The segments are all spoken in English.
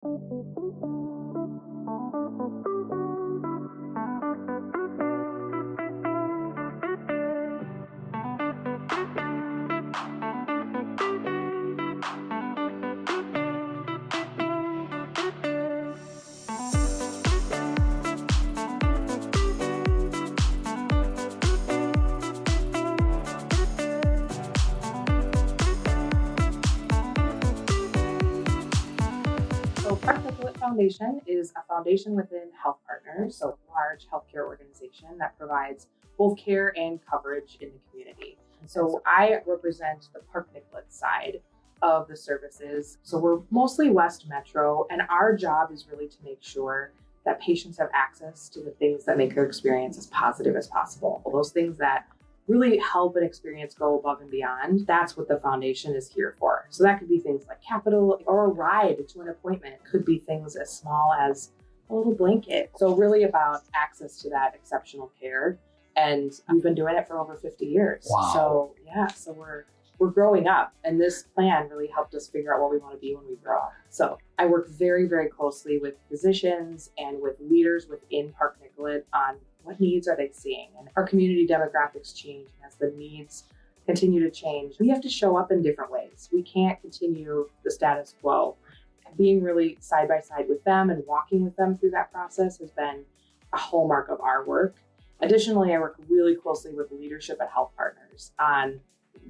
So Park Nicollet Foundation is a foundation within Health Partners, so a large healthcare organization that provides both care and coverage in the community. And so I represent the Park Nicollet side of the services. So we're mostly West Metro, and our job is really to make sure that patients have access to the things that make their experience as positive as possible. Those things that really help an experience go above and beyond. That's what the foundation is here for. So that could be things like capital or a ride to an appointment. It could be things as small as a little blanket. So really about access to that exceptional care. And we've been doing it for over 50 years. Wow. So yeah, so we're growing up, and this plan really helped us figure out what we want to be when we grow up. So I work very, very closely with physicians and with leaders within Park Nicollet on what needs are they seeing? And our community demographics change, and as the needs continue to change, we have to show up in different ways. We can't continue the status quo. And being really side by side with them and walking with them through that process has been a hallmark of our work. Additionally, I work really closely with leadership at Health Partners on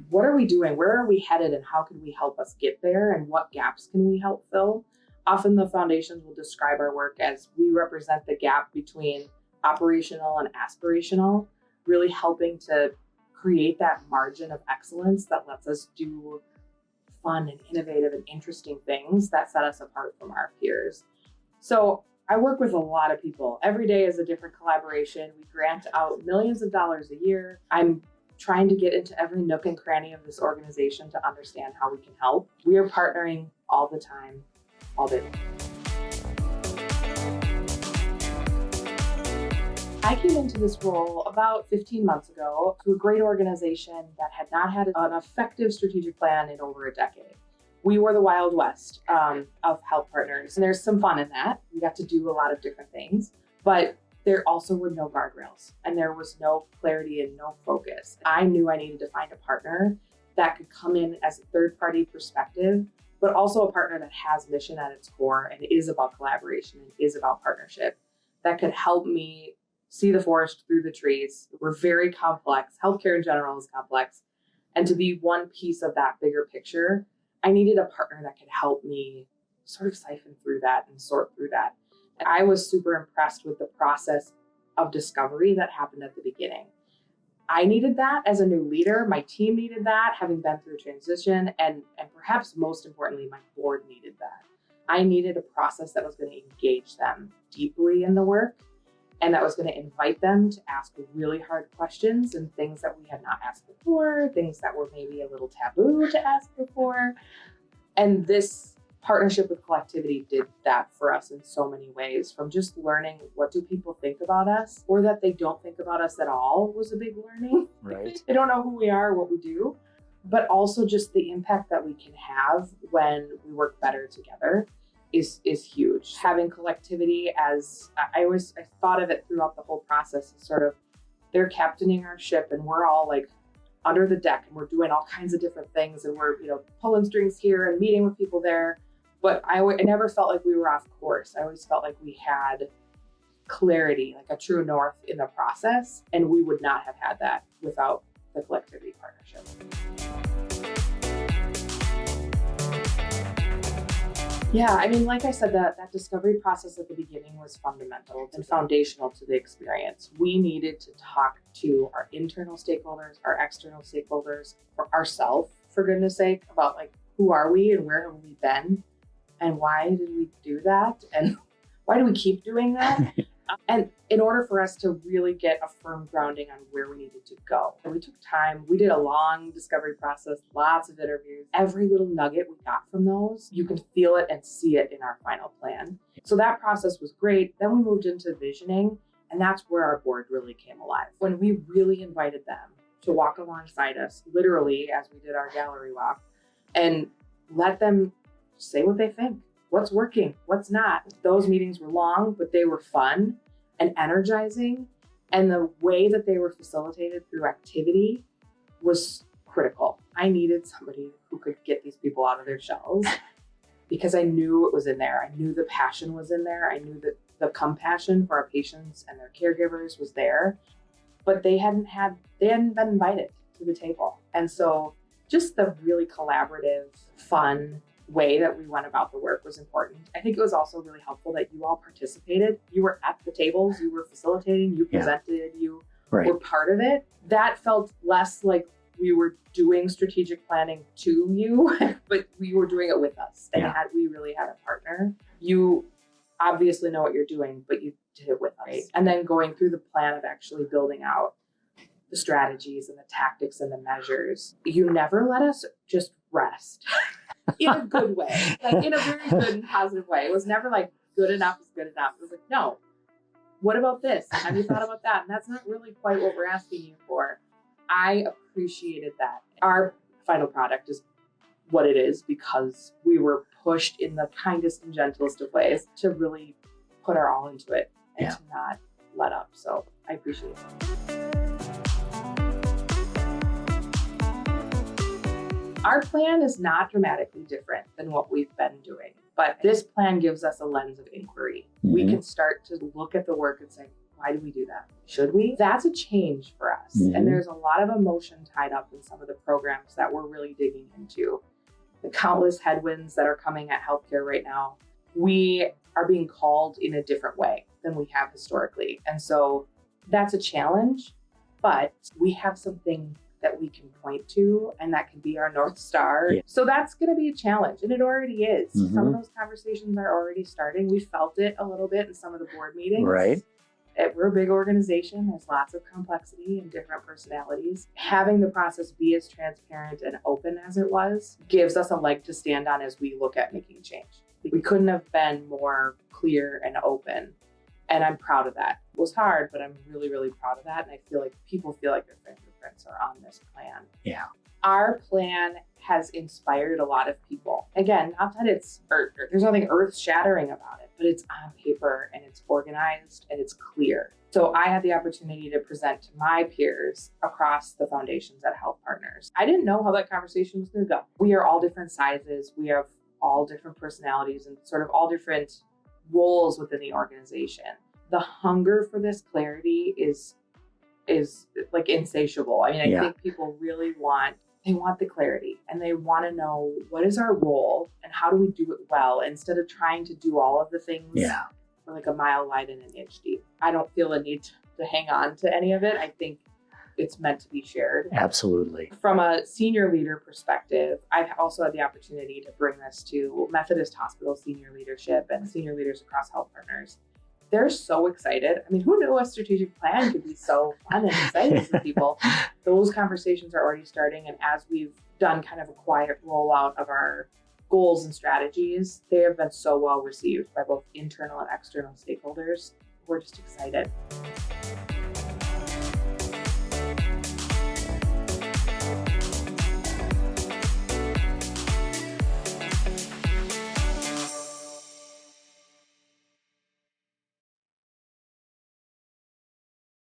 what are we doing, where are we headed, and how can we help us get there, and what gaps can we help fill? Often the foundations will describe our work as we represent the gap between operational and aspirational, really helping to create that margin of excellence that lets us do fun and innovative and interesting things that set us apart from our peers. So I work with a lot of people. Every day is a different collaboration. We grant out millions of dollars a year. I'm trying to get into every nook and cranny of this organization to understand how we can help. We are partnering all the time, all day long. I came into this role about 15 months ago to a great organization that had not had an effective strategic plan in over a decade. We were the Wild West of Health Partners, and there's some fun in that. We got to do a lot of different things, but there also were no guardrails, and there was no clarity and no focus. I knew I needed to find a partner that could come in as a third-party perspective, but also a partner that has mission at its core and is about collaboration and is about partnership, that could help me see the forest through the trees. We're very complex. Healthcare in general is complex. And to be one piece of that bigger picture, I needed a partner that could help me sort of siphon through that and sort through that. And I was super impressed with the process of discovery that happened at the beginning. I needed that as a new leader. My team needed that, having been through transition, and perhaps most importantly, my board needed that. I needed a process that was going to engage them deeply in the work, and that was going to invite them to ask really hard questions and things that we had not asked before, things that were maybe a little taboo to ask before. And this partnership with Collectivity did that for us in so many ways, from just learning what do people think about us, or that they don't think about us at all was a big learning. Right. They don't know who we are, what we do, but also just the impact that we can have when we work better together is huge. Having Collectivity as, I thought of it throughout the whole process as sort of, they're captaining our ship and we're all like under the deck and we're doing all kinds of different things and we're, pulling strings here and meeting with people there. But I never felt like we were off course. I always felt like we had clarity, like a true north in the process. And we would not have had that without the Collectivity partnership. Yeah, like I said, that discovery process at the beginning was fundamental and foundational to the experience. We needed to talk to our internal stakeholders, our external stakeholders, for ourselves, for goodness sake, about who are we and where have we been and why did we do that and why do we keep doing that? And in order for us to really get a firm grounding on where we needed to go, and we took time. We did a long discovery process, lots of interviews. Every little nugget we got from those, you can feel it and see it in our final plan. So that process was great. Then we moved into visioning, and that's where our board really came alive. When we really invited them to walk alongside us, literally as we did our gallery walk, and let them say what they think. what's working, what's not. Those meetings were long, but they were fun and energizing. And the way that they were facilitated through activity was critical. I needed somebody who could get these people out of their shells because I knew it was in there. I knew the passion was in there. I knew that the compassion for our patients and their caregivers was there, but they hadn't been invited to the table. And so just the really collaborative, fun way that we went about the work was important. I think it was also really helpful that you all participated. You were at the tables, you were facilitating, you presented, you were part of it. That felt less like we were doing strategic planning to you, but we were doing it with us. And we really had a partner. You obviously know what you're doing, but you did it with us. Right. And then going through the plan of actually building out the strategies and the tactics and the measures. You never let us just rest in a good way, like in a very good and positive way. It was never like good enough is good enough. It was like, no, what about this? Have you thought about that? And that's not really quite what we're asking you for. I appreciated that. Our final product is what it is because we were pushed in the kindest and gentlest of ways to really put our all into it and to not let up. So I appreciate it. Our plan is not dramatically different than what we've been doing, but this plan gives us a lens of inquiry. Mm-hmm. We can start to look at the work and say, why do we do that? Should we? That's a change for us. Mm-hmm. And there's a lot of emotion tied up in some of the programs that we're really digging into. The countless headwinds that are coming at healthcare right now, we are being called in a different way than we have historically. And so that's a challenge, but we have something that we can point to, and that can be our North Star. Yeah. So that's going to be a challenge, and it already is. Mm-hmm. Some of those conversations are already starting. We felt it a little bit in some of the board meetings. Right. We're a big organization. There's lots of complexity and different personalities. Having the process be as transparent and open as it was gives us a leg to stand on as we look at making change. We couldn't have been more clear and open. And I'm proud of that. It was hard, but I'm really, really proud of that. And I feel like people feel like their fingerprints are on this plan. Yeah. Our plan has inspired a lot of people. Again, not that there's nothing earth-shattering about it, but it's on paper and it's organized and it's clear. So I had the opportunity to present to my peers across the foundations at Health Partners. I didn't know how that conversation was going to go. We are all different sizes. We have all different personalities and sort of all different roles within the organization. The hunger for this clarity is like insatiable. I mean, I think people really want the clarity and they want to know what is our role and how do we do it well instead of trying to do all of the things for like a mile wide and an inch deep. I don't feel a need to hang on to any of it. I think it's meant to be shared. Absolutely. From a senior leader perspective, I've also had the opportunity to bring this to Methodist Hospital senior leadership and senior leaders across Health Partners. They're so excited. I mean, who knew a strategic plan could be so fun and exciting for people? Those conversations are already starting. And as we've done kind of a quiet rollout of our goals and strategies, they have been so well received by both internal and external stakeholders. We're just excited.